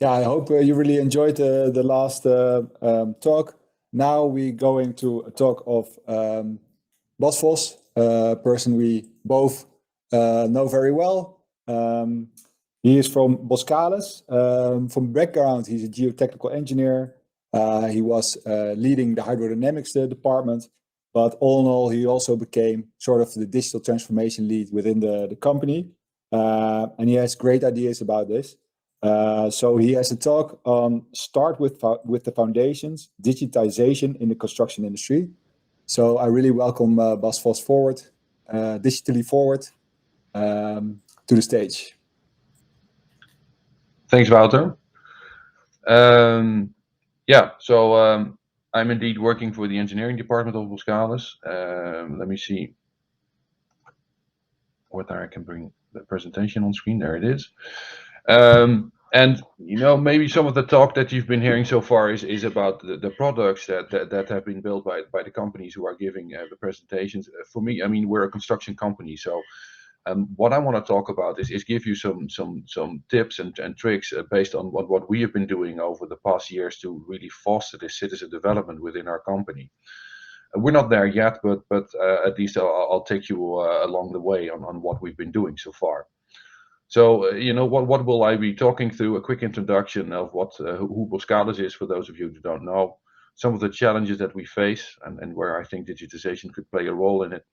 Yeah, I hope you really enjoyed the last talk. Now we're going to a talk of Bas Vos, a person we both know very well. He is from Boskalis. From background, he's a geotechnical engineer. He was leading the hydrodynamics department, but all in all, he also became sort of the digital transformation lead within the company. And he has great ideas about this. So he has a talk on start with the foundations, digitization in the construction industry. So I really welcome Bas Vos forward, digitally forward, to the stage. Thanks, Wouter. Um, yeah, so I'm indeed working for the engineering department of Boskalis. Let me see whether I can bring the presentation on screen. There it is. And maybe some of the talk that you've been hearing so far is about the products that have been built by the companies who are giving the presentations. For me, I mean, we're a construction company, so what I want to talk about is give you some tips and tricks based on what we have been doing over the past years to really foster this citizen development within our company. We're not there yet, but at least I'll take you along the way on what we've been doing so far. So, what will I be talking through? A quick introduction of who Boskalis is for those of you who don't know, some of the challenges that we face, and where I think digitization could play a role in it.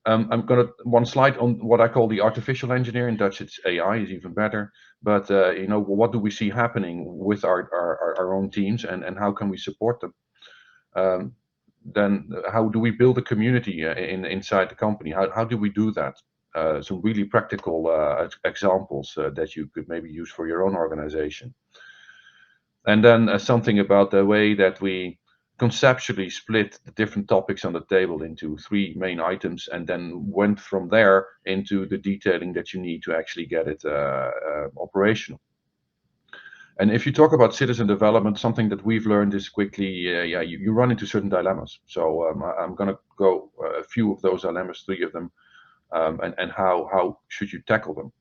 I'm going to one slide on what I call the artificial engineer. In Dutch, it's AI is even better. But what do we see happening with our own teams, and how can we support them? Um, then how do we build a community inside the company? How do we do that? Some really practical examples that you could maybe use for your own organization. And then something about the way that we conceptually split the different topics on the table into three main items, and then went from there into the detailing that you need to actually get it operational. And if you talk about citizen development, something that we've learned is quickly, you run into certain dilemmas. So I'm going to go a few of those dilemmas, three of them, and how should you tackle them.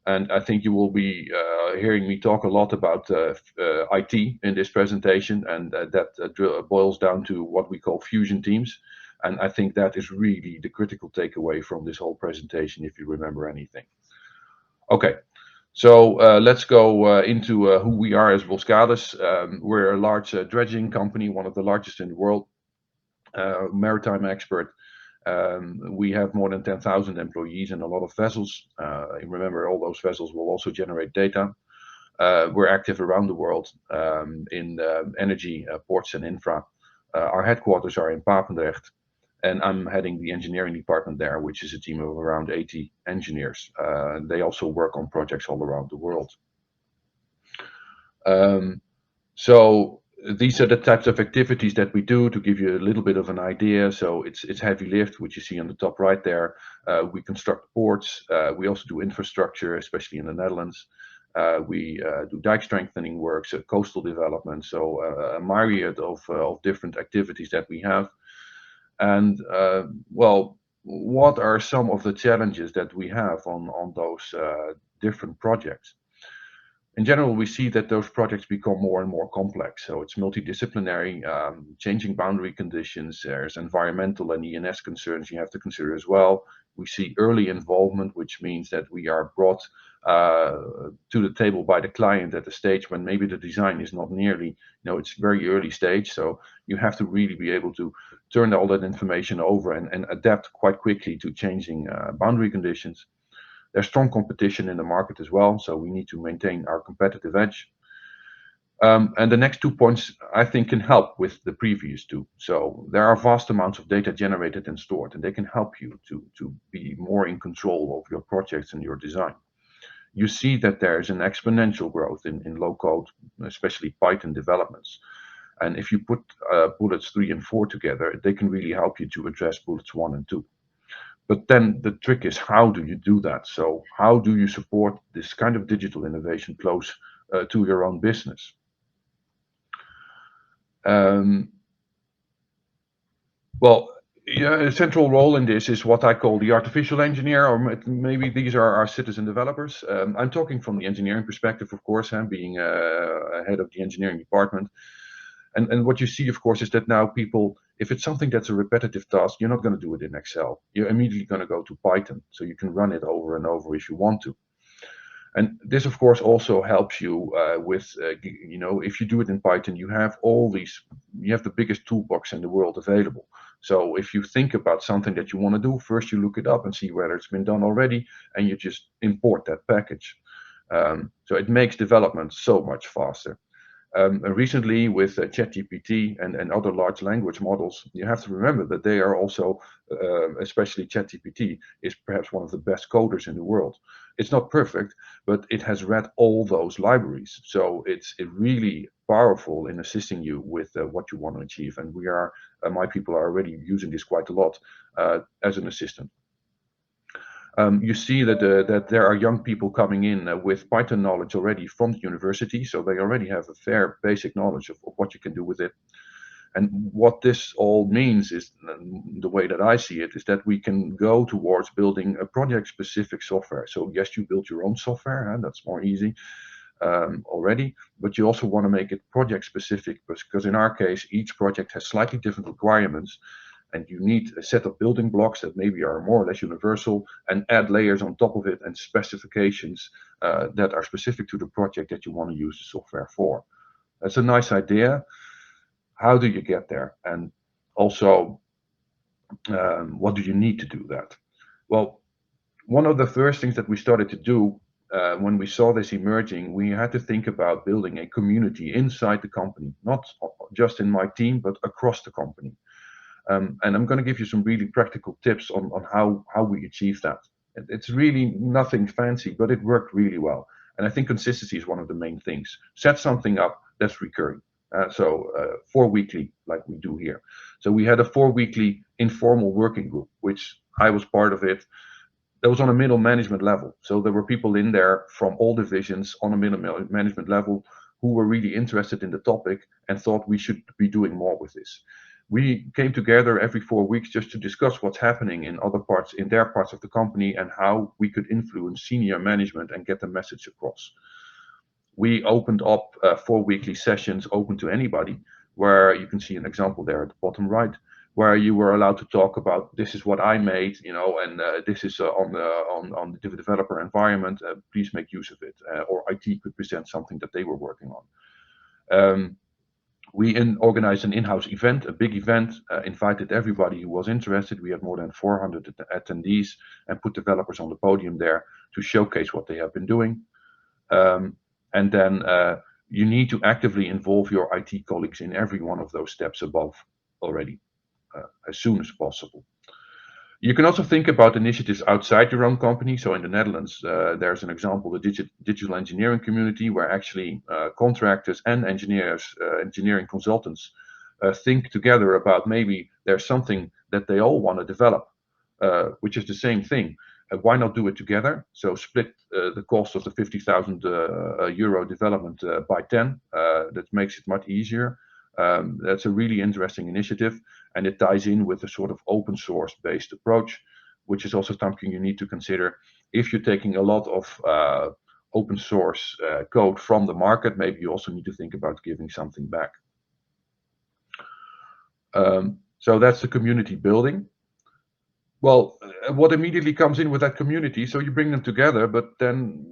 And I think you will be hearing me talk a lot about IT in this presentation, and that boils down to what we call fusion teams. And I think that is really the critical takeaway from this whole presentation, if you remember anything. Okay, so let's go into who we are as Boskalis. We're a large dredging company, one of the largest in the world, maritime expert. We have more than 10,000 employees and a lot of vessels. Remember, all those vessels will also generate data. We're active around the world in energy, ports, and infra. Our headquarters are in Papendrecht, and I'm heading the engineering department there, which is a team of around 80 engineers. They also work on projects all around the world. Um, so these are the types of activities that we do to give you a little bit of an idea. So it's heavy lift, which you see on the top right there. We construct ports. We also do infrastructure, especially in the Netherlands. We do dike strengthening works, coastal development. So a myriad of different activities that we have. And well, what are some of the challenges that we have on those different projects? In general, we see that those projects become more and more complex. So it's multidisciplinary, changing boundary conditions. There's environmental and ENS concerns you have to consider as well. We see early involvement, which means that we are brought to the table by the client at a stage when maybe the design is not nearly, it's very early stage. So you have to really be able to turn all that information over and adapt quite quickly to changing boundary conditions. There's strong competition in the market as well, so we need to maintain our competitive edge. And the next 2 points, I think, can help with the previous two. So there are vast amounts of data generated and stored, and they can help you to be more in control of your projects and your design. You see that there is an exponential growth in low code, especially Python developments. And if you put bullets 3 and 4 together, they can really help you to address bullets 1 and 2. But then the trick is, how do you do that? So how do you support this kind of digital innovation close to your own business? Um, well, Yeah, a central role in this is what I call the artificial engineer, or maybe these are our citizen developers. I'm talking from the engineering perspective, of course, and being head of the engineering department. And what you see, of course, is that now people, if it's something that's a repetitive task, you're not going to do it in Excel. You're immediately going to go to Python, so you can run it over and over if you want to. And this, of course, also helps you with, if you do it in Python, you have you have the biggest toolbox in the world available. So if you think about something that you want to do, first you look it up and see whether it's been done already, and you just import that package. So it makes development so much faster. Recently with ChatGPT and other large language models, you have to remember that they are also, especially ChatGPT, is perhaps one of the best coders in the world. It's not perfect, but it has read all those libraries. So it's really powerful in assisting you with what you want to achieve. And my people are already using this quite a lot as an assistant. You see that there are young people coming in with Python knowledge already from the university, so they already have a fair basic knowledge of what you can do with it. And what this all means is, the way that I see it, is that we can go towards building a project-specific software. So yes, you build your own software, and that's more easy already, but you also want to make it project-specific, because in our case, each project has slightly different requirements, and you need a set of building blocks that maybe are more or less universal, and add layers on top of it and specifications that are specific to the project that you want to use the software for. That's a nice idea. How do you get there? And also, what do you need to do that? Well, one of the first things that we started to do when we saw this emerging, we had to think about building a community inside the company, not just in my team, but across the company. And I'm going to give you some really practical tips on how we achieve that. It's really nothing fancy, but it worked really well. And I think consistency is one of the main things. Set something up that's recurring. So 4 weekly, like we do here. So we had a 4 weekly informal working group, which I was part of it. That was on a middle management level. So there were people in there from all divisions on a middle management level who were really interested in the topic and thought we should be doing more with this. We came together every 4 weeks just to discuss what's happening in their parts of the company, and how we could influence senior management and get the message across. We opened up 4 weekly sessions open to anybody, where you can see an example there at the bottom right, where you were allowed to talk about, this is what I made, and this is on the developer environment. Please make use of it. Or IT could present something that they were working on. We organized an in-house event, a big event, invited everybody who was interested. We had more than 400 attendees, and put developers on the podium there to showcase what they have been doing. And then you need to actively involve your IT colleagues in every one of those steps above already, as soon as possible. You can also think about initiatives outside your own company. So in the Netherlands, there's an example, the digital engineering community, where actually contractors and engineering consultants think together about, maybe there's something that they all want to develop, which is the same thing. Why not do it together? So split the cost of the 50,000 euro development by 10. That makes it much easier. That's a really interesting initiative, and it ties in with a sort of open source based approach, which is also something you need to consider. If you're taking a lot of open source code from the market, maybe you also need to think about giving something back. So that's the community building. Well, what immediately comes in with that community, so you bring them together, but then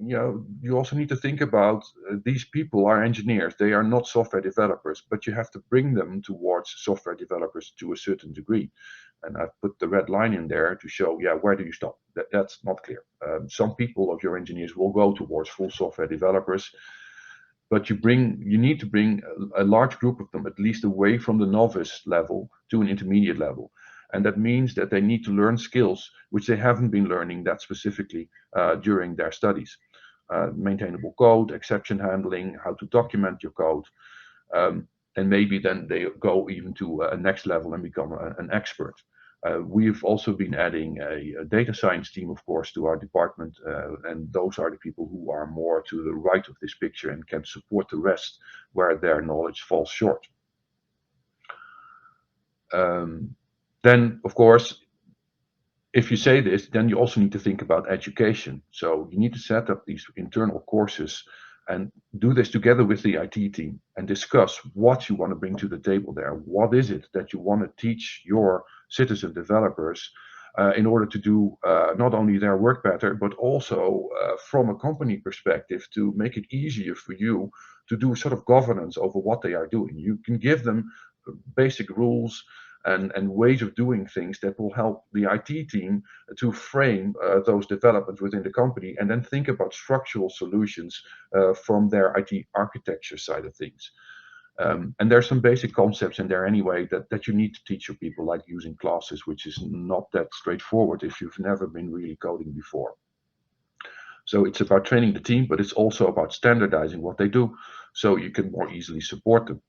you also need to think about, these people are engineers. They are not software developers, but you have to bring them towards software developers to a certain degree. And I've put the red line in there to show, where do you stop? That's not clear. Some people of your engineers will go towards full software developers, but you need to bring a large group of them, at least away from the novice level to an intermediate level. And that means that they need to learn skills which they haven't been learning that specifically during their studies. Maintainable code, exception handling, how to document your code. And maybe then they go even to a next level and become an expert. We've also been adding a data science team, of course, to our department. And those are the people who are more to the right of this picture and can support the rest where their knowledge falls short. Then, of course, if you say this, then you also need to think about education. So you need to set up these internal courses and do this together with the IT team and discuss what you want to bring to the table there. What is it that you want to teach your citizen developers in order to do not only their work better, but also from a company perspective to make it easier for you to do sort of governance over what they are doing. You can give them basic rules and ways of doing things that will help the IT team to frame those developments within the company and then think about structural solutions from their IT architecture side of things. And there's some basic concepts in there anyway that you need to teach your people, like using classes, which is not that straightforward if you've never been really coding before. So it's about training the team, but it's also about standardizing what they do so you can more easily support them.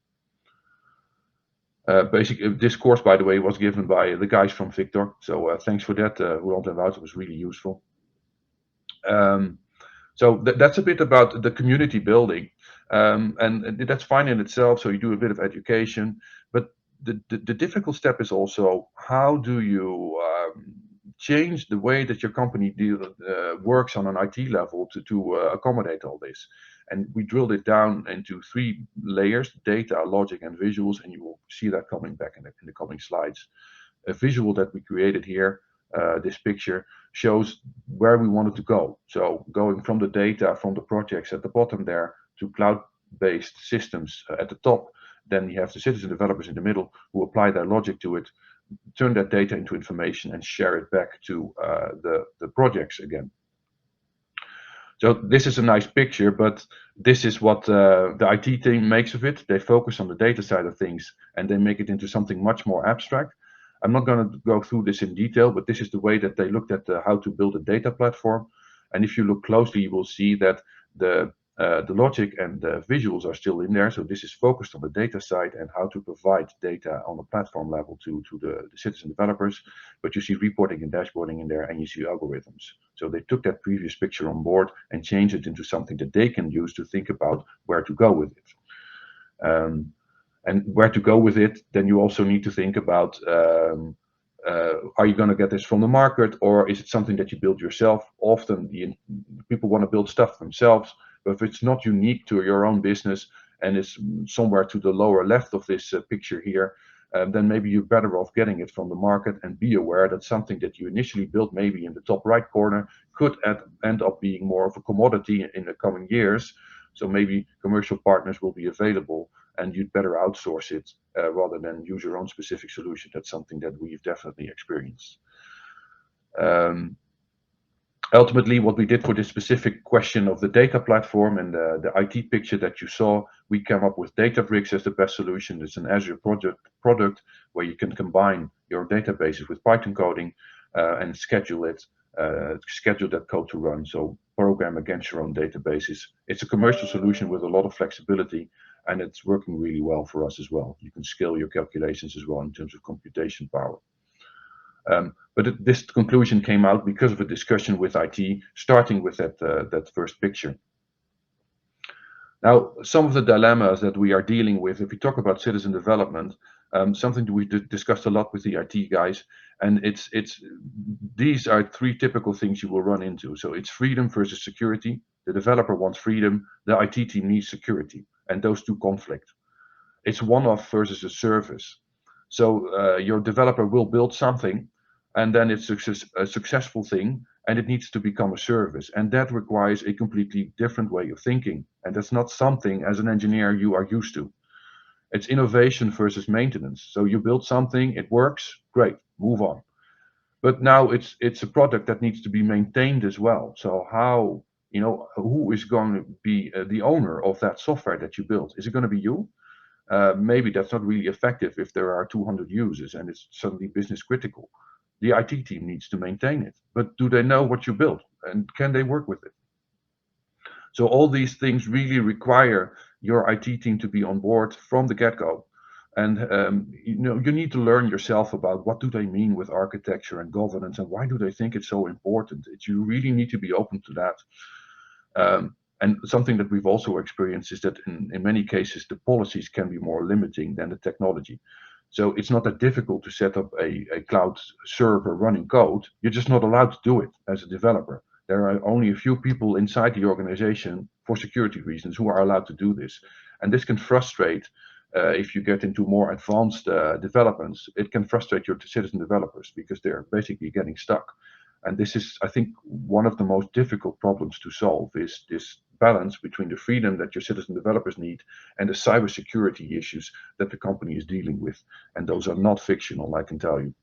This course, by the way, was given by the guys from VIKTOR. So thanks for that, Roland and Wout. It was really useful. So that's a bit about the community building. And that's fine in itself. So you do a bit of education. But the difficult step is also how do you change the way that your company works on an IT level to accommodate all this. And we drilled it down into 3 layers: data, logic, and visuals. And you will see that coming back in the coming slides. A visual that we created here, this picture, shows where we wanted to go. So going from the data from the projects at the bottom there to cloud-based systems at the top. Then you have the citizen developers in the middle who apply their logic to it, turn that data into information and share it back to the projects again. So this is a nice picture, but this is what the IT team makes of it. They focus on the data side of things and they make it into something much more abstract. I'm not going to go through this in detail, but this is the way that they looked at how to build a data platform. And if you look closely, you will see that the logic and the visuals are still in there. So this is focused on the data side and how to provide data on the platform level to the citizen developers. But you see reporting and dashboarding in there, and you see algorithms. So they took that previous picture on board and changed it into something that they can use to think about where to go with it. And where to go with it, then you also need to think about, are you going to get this from the market, or is it something that you build yourself? Often people want to build stuff themselves, but if it's not unique to your own business and it's somewhere to the lower left of this picture here, then maybe you're better off getting it from the market, and be aware that something that you initially built maybe in the top right corner could end up being more of a commodity in the coming years. So maybe commercial partners will be available and you'd better outsource it rather than use your own specific solution. That's something that we've definitely experienced. Ultimately, what we did for this specific question of the data platform and the IT picture that you saw, we came up with Databricks as the best solution. It's an Azure product where you can combine your databases with Python coding and schedule that code to run. So program against your own databases. It's a commercial solution with a lot of flexibility, and it's working really well for us as well. You can scale your calculations as well in terms of computation power. But this conclusion came out because of a discussion with IT, starting with that first picture. Now, some of the dilemmas that we are dealing with, if we talk about citizen development, something that we discussed a lot with the IT guys, and these are 3 typical things you will run into. So it's freedom versus security. The developer wants freedom, the IT team needs security, and those 2 conflict. It's one-off versus a service. So your developer will build something, and then it's a successful thing, and it needs to become a service. And that requires a completely different way of thinking. And that's not something, as an engineer, you are used to. It's innovation versus maintenance. So you build something, it works, great, move on. But now it's a product that needs to be maintained as well. So how, who is going to be the owner of that software that you built? Is it going to be you? Maybe that's not really effective if there are 200 users and it's suddenly business critical. The IT team needs to maintain it, but do they know what you built and can they work with it? So all these things really require your IT team to be on board from the get-go. And you need to learn yourself about what do they mean with architecture and governance, and why do they think it's so important. You really need to be open to that. And something that we've also experienced is that in many cases, the policies can be more limiting than the technology. So it's not that difficult to set up a cloud server running code. You're just not allowed to do it as a developer. There are only a few people inside the organization for security reasons who are allowed to do this. And this can frustrate, if you get into more advanced developments, it can frustrate your citizen developers because they're basically getting stuck. And this is, I think, one of the most difficult problems to solve, is this balance between the freedom that your citizen developers need and the cybersecurity issues that the company is dealing with. And those are not fictional, I can tell you.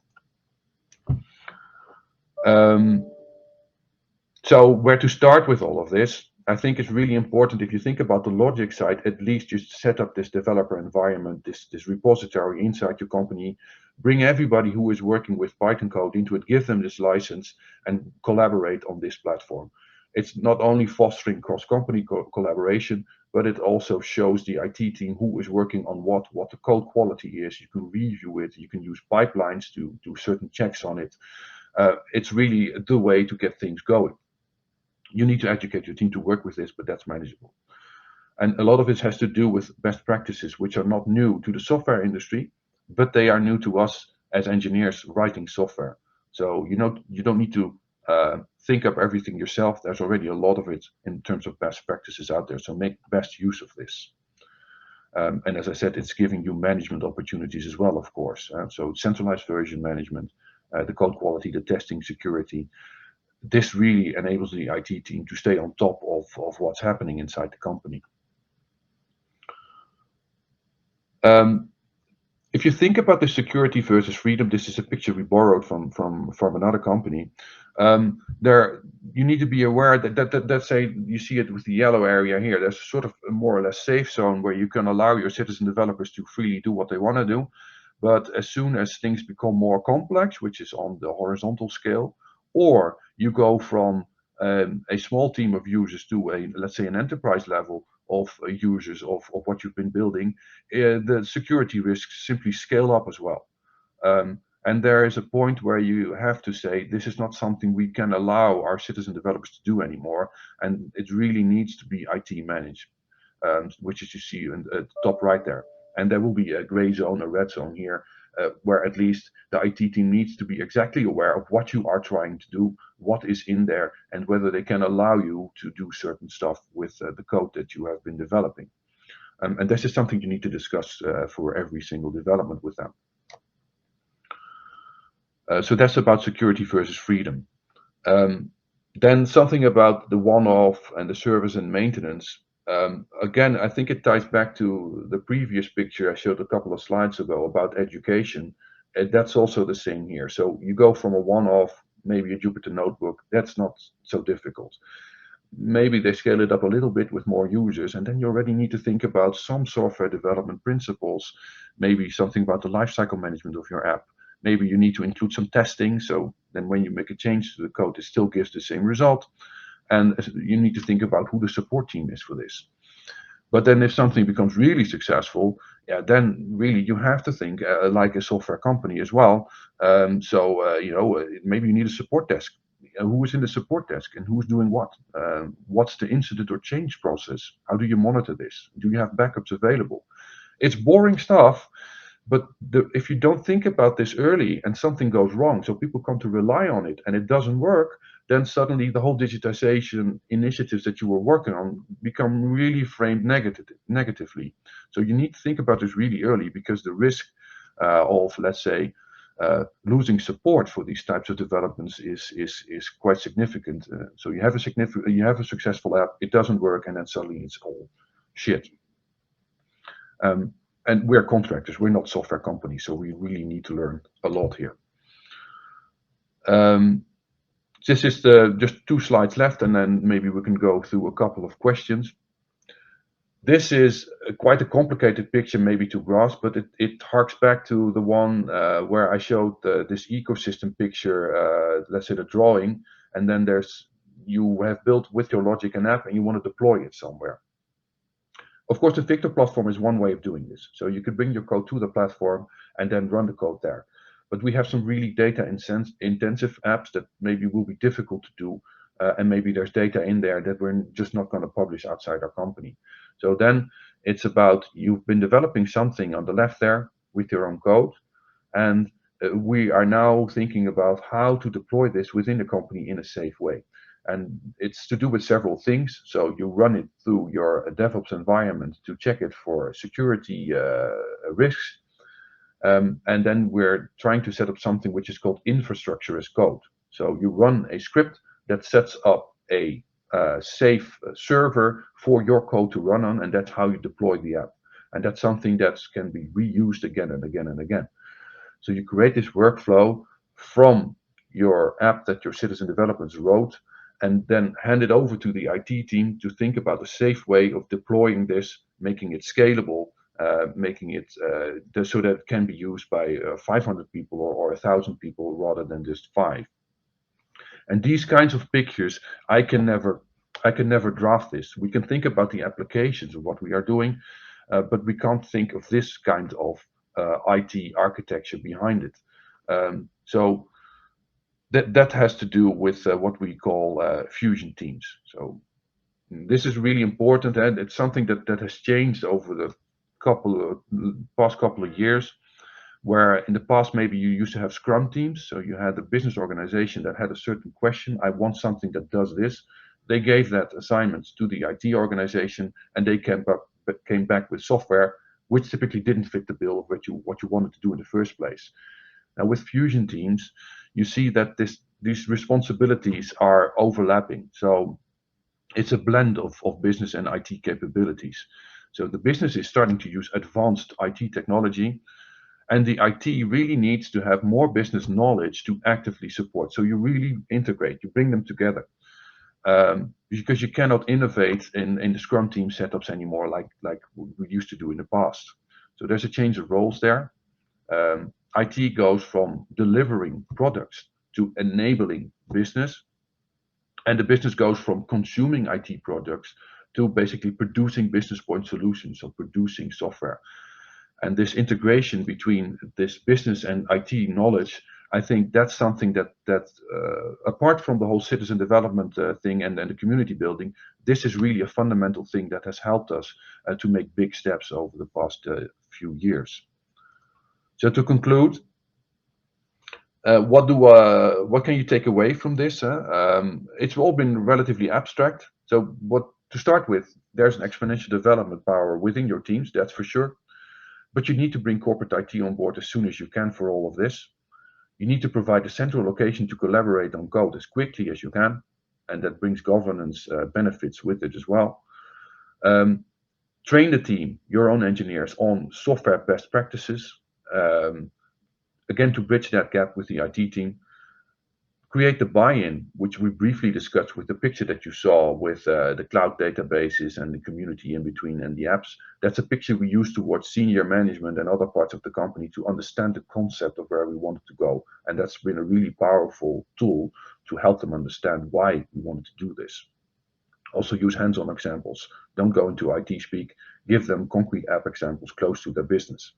So where to start with all of this? I think it's really important, if you think about the logic side, at least you set up this developer environment, this repository inside your company, bring everybody who is working with Python code into it, give them this license and collaborate on this platform. It's not only fostering cross-company collaboration, but it also shows the IT team who is working on what the code quality is. You can review it, you can use pipelines to do certain checks on it. It's really the way to get things going. You need to educate your team to work with this, but that's manageable. And a lot of it has to do with best practices, which are not new to the software industry, but they are new to us as engineers writing software. So you don't need to think up everything yourself. There's already a lot of it in terms of best practices out there. So make best use of this. And as I said, it's giving you management opportunities as well, of course. So centralized version management, the code quality, the testing, security. This really enables the IT team to stay on top of what's happening inside the company. If you think about the security versus freedom, this is a picture we borrowed from another company. You need to be aware that say you see it with the yellow area here. There's sort of a more or less safe zone where you can allow your citizen developers to freely do what they want to do. But as soon as things become more complex, which is on the horizontal scale, or you go from a small team of users to let's say an enterprise level of users of what you've been building, the security risks simply scale up as well. And there is a point where you have to say, this is not something we can allow our citizen developers to do anymore, and it really needs to be IT managed, which is you see at the top right there. And there will be a gray zone, a red zone here, where at least the IT team needs to be exactly aware of what you are trying to do, what is in there, and whether they can allow you to do certain stuff with the code that you have been developing. And this is something you need to discuss for every single development with them. So that's about security versus freedom. Then something about the one-off and the service and maintenance. Again, I think it ties back to the previous picture I showed a couple of slides ago about education. That's also the same here. So you go from a one-off, maybe a Jupyter notebook, that's not so difficult. Maybe they scale it up a little bit with more users, and then you already need to think about some software development principles, maybe something about the lifecycle management of your app. Maybe you need to include some testing, so then when you make a change to the code, it still gives the same result. And you need to think about who the support team is for this. But then if something becomes really successful, yeah, then really you have to think like a software company as well. Maybe you need a support desk. Who is in the support desk and who's doing what? What's the incident or change process? How do you monitor this? Do you have backups available? It's boring stuff, but if you don't think about this early and something goes wrong, so people come to rely on it and it doesn't work, then suddenly the whole digitization initiatives that you were working on become really framed negatively. So you need to think about this really early, because the risk of, let's say, losing support for these types of developments is quite significant. So you have a successful app, it doesn't work, and then suddenly it's all shit. And we're contractors, we're not software companies, so we really need to learn a lot here. This is just 2 slides left, and then maybe we can go through a couple of questions. This is quite a complicated picture maybe to grasp, but it harks back to the one where I showed this ecosystem picture, let's say the drawing, and then you have built with your logic an app and you want to deploy it somewhere. Of course, the VIKTOR platform is one way of doing this. So you could bring your code to the platform and then run the code there. But we have some really data-intensive apps that maybe will be difficult to do. And maybe there's data in there that we're just not going to publish outside our company. So then it's about, you've been developing something on the left there. with your own code. And we are now thinking about how to deploy this within the company in a safe way. And it's to do with several things. So you run it through your DevOps environment to check it for security risks. And then we're trying to set up something which is called infrastructure as code. So you run a script that sets up a safe server for your code to run on, and that's how you deploy the app. And that's something that can be reused again and again and again. So you create this workflow from your app that your citizen developers wrote, and then hand it over to the IT team to think about a safe way of deploying this, making it scalable, making it so that it can be used by 500 people or 1,000 people rather than just 5. And these kinds of pictures, I can never draft this. We can think about the applications of what we are doing, but we can't think of this kind of IT architecture behind it. So that has to do with what we call fusion teams. So this is really important, and it's something that has changed over the past couple of years, where in the past maybe you used to have scrum teams. So you had a business organization that had a certain question: I want something that does this. They gave that assignment to the IT organization, and they came back with software which typically didn't fit the bill of what you wanted to do in the first place. Now with fusion teams, you see that these responsibilities are overlapping. So it's a blend of business and IT capabilities. So the business is starting to use advanced IT technology, and the IT really needs to have more business knowledge to actively support. So you really integrate, you bring them together, because you cannot innovate in the Scrum team setups anymore like we used to do in the past. So there's a change of roles there. IT goes from delivering products to enabling business, and the business goes from consuming IT products to basically producing business point solutions, so producing software. And this integration between this business and IT knowledge, I think that's something that apart from the whole citizen development thing and the community building, this is really a fundamental thing that has helped us to make big steps over the past few years. So to conclude, what can you take away from this? It's all been relatively abstract. So to start with, there's an exponential development power within your teams, that's for sure. But you need to bring corporate IT on board as soon as you can for all of this. You need to provide a central location to collaborate on code as quickly as you can, and that brings governance benefits with it as well. Train the team, your own engineers, on software best practices, again to bridge that gap with the IT team. Create the buy-in, which we briefly discussed with the picture that you saw with the cloud databases and the community in between and the apps. That's a picture we use towards senior management and other parts of the company to understand the concept of where we wanted to go. And that's been a really powerful tool to help them understand why we wanted to do this. Also use hands-on examples. Don't go into IT speak. Give them concrete app examples close to their business.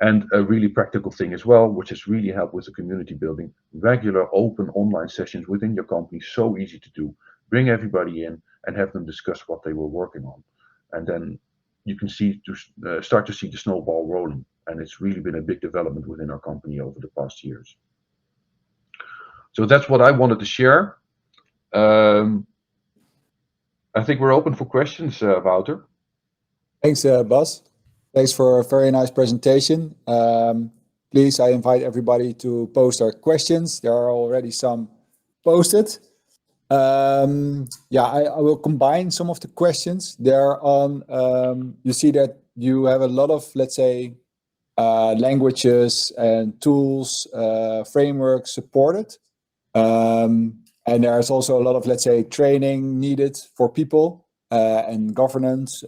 And a really practical thing as well, which has really helped with the community building: regular open online sessions within your company, so easy to do. Bring everybody in and have them discuss what they were working on. And then you can start to see the snowball rolling. And it's really been a big development within our company over the past years. So that's what I wanted to share. I think we're open for questions, Wouter. Thanks, Bas. Thanks for a very nice presentation. Please, I invite everybody to post their questions. There are already some posted. Yeah, I will combine some of the questions there on. You see that you have a lot of, let's say, languages and tools, frameworks supported. And there's also a lot of, let's say, training needed for people and governance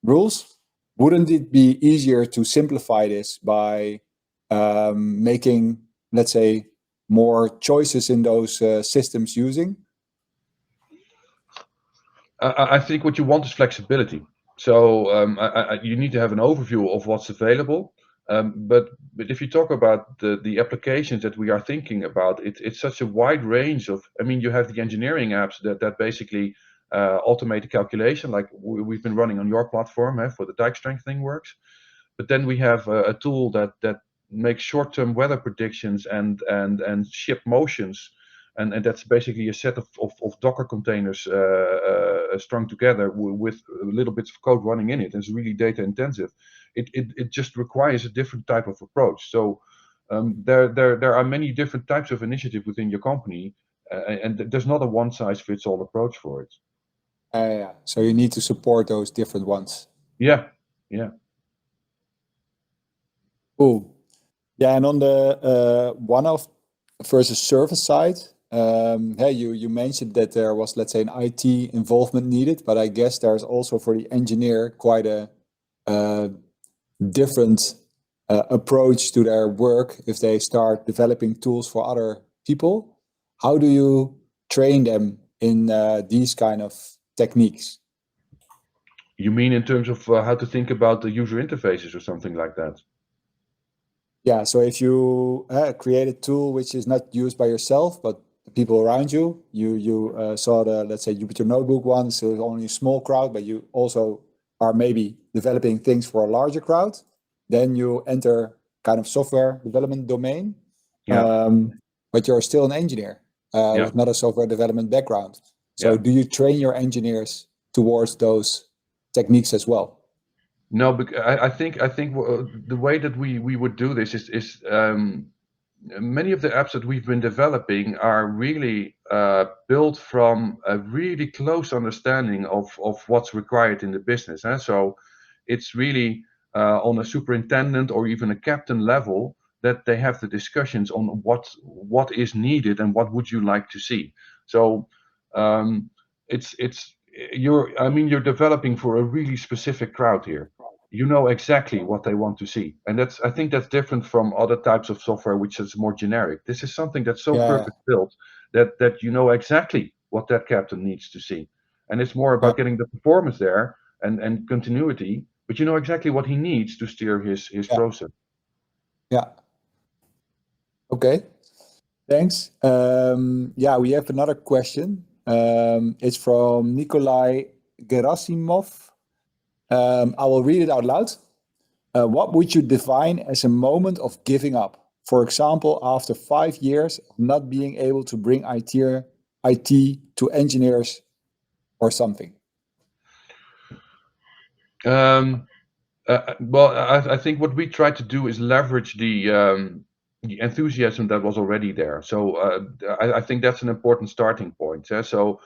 rules. Wouldn't it be easier to simplify this by making, let's say, more choices in those systems using? I think what you want is flexibility. So you need to have an overview of what's available. But if you talk about the applications that we are thinking about, it's such a wide range of. I mean, you have the engineering apps that basically automate the calculation, like we've been running on your platform for the dike strengthening works. but then we have a tool that makes short-term weather predictions and ship motions, and that's basically a set of Docker containers strung together with little bits of code running in it. It's really data intensive. It just requires a different type of approach. So there are many different types of initiative within your company, and there's not a one-size-fits-all approach for it. Yeah. So you need to support those different ones. Yeah, yeah. Cool. Yeah, and on the one-off versus service side, hey, you mentioned that there was, let's say, an IT involvement needed, but I guess there's also for the engineer quite a different approach to their work if they start developing tools for other people. How do you train them in these kind of techniques? You mean in terms of how to think about the user interfaces or something like that? Yeah, so if you create a tool which is not used by yourself, but the people around you, you saw the, let's say, Jupyter Notebook one, so only a small crowd, but you also are maybe developing things for a larger crowd, then you enter kind of software development domain, Yeah, but you're still an engineer yeah, with not a software development background. So yeah. do you train your engineers towards those techniques as well? No, I think the way that we would do this is many of the apps that we've been developing are really built from a really close understanding of what's required in the business. So it's really on a superintendent or even a captain level that they have the discussions on what is needed and what would you like to see. So it's you're developing for a really specific crowd here. You know exactly what they want to see, and I think that's different from other types of software which is more generic. This is something that's so Yeah, purpose built that you know exactly what that captain needs to see, and it's more yeah, about getting the performance there and continuity, but you know exactly what he needs to steer his yeah, process. yeah. Okay. Thanks. Yeah, we have another question. It's from Nikolai Gerasimov. I will read it out loud. What would you define as a moment of giving up? For example, after 5 years of not being able to bring IT to engineers or something. um, well, I think what we try to do is leverage the enthusiasm that was already there. So I think that's an important starting point. So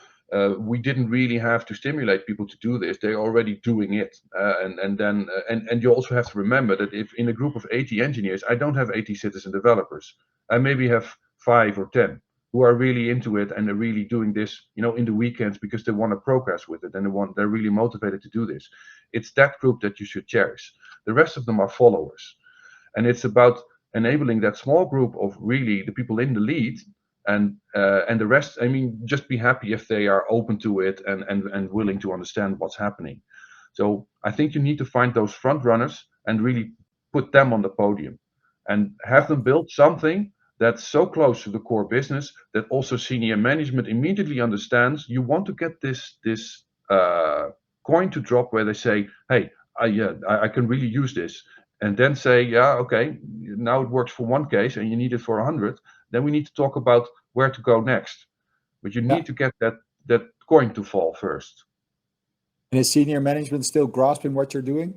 we didn't really have to stimulate people to do this; they're already doing it. And you also have to remember that if in a group of 80 engineers, I don't have 80 citizen developers. I maybe have 5 or 10 who are really into it and are really doing this, in the weekends because they want to progress with it and they're really motivated to do this. It's that group that you should cherish. The rest of them are followers. And it's about enabling that small group of really the people in the lead and the rest. I mean, just be happy if they are open to it and willing to understand what's happening. So I think you need to find those front runners and really put them on the podium and have Yeah, them build something that's so close to the core business that also senior management immediately understands. You want to get this coin to drop where they say, "Hey, I can really use this," and then say, "Yeah, okay, now it works for one case, and you need it for 100. Then we need to talk about where to go next." But you yeah. need to get that coin to fall first. And is senior management still grasping what you're doing?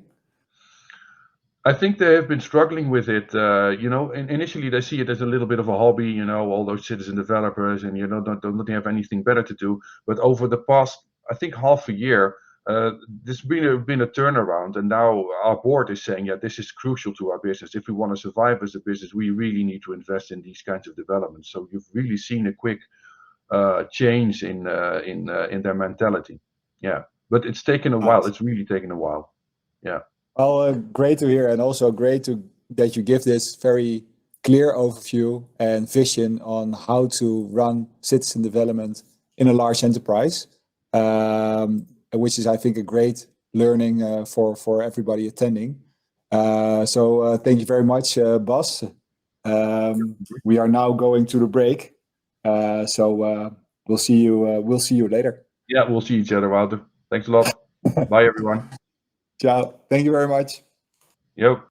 I think they have been struggling with it. Initially they see it as a little bit of a hobby. All those citizen developers, and don't have anything better to do. But over the past, I think half a year, there's been a turnaround, and now our board is saying, yeah, this is crucial to our business. If we want to survive as a business, we really need to invest in these kinds of developments. So you've really seen a quick change in their mentality. Yeah, but it's taken a while. Nice. It's really taken a while. Yeah. Well, great to hear, and also great that you give this very clear overview and vision on how to run citizen development in a large enterprise, which is, I think, a great learning for everybody attending. So thank you very much, Bas. We are now going to the break, so we'll see you later. Yeah, we'll see each other, Wouter. Thanks a lot. Bye, everyone. Ciao. Thank you very much. Yep.